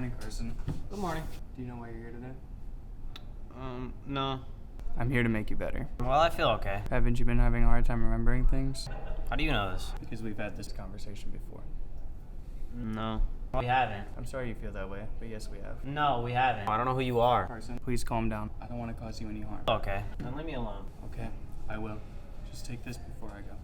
morning, Carson. Good morning. Do you know why you're here today? No. I'm here to make you better. Well, I feel okay. Haven't you been having a hard time remembering things? How do you know this? Because we've had this conversation before. No. We haven't. I'm sorry you feel that way, but yes, we have. No, we haven't. I don't know who you are. Carson, please calm down. I don't want to cause you any harm. Okay. Then leave me alone. Okay, I will. Just take this before I go.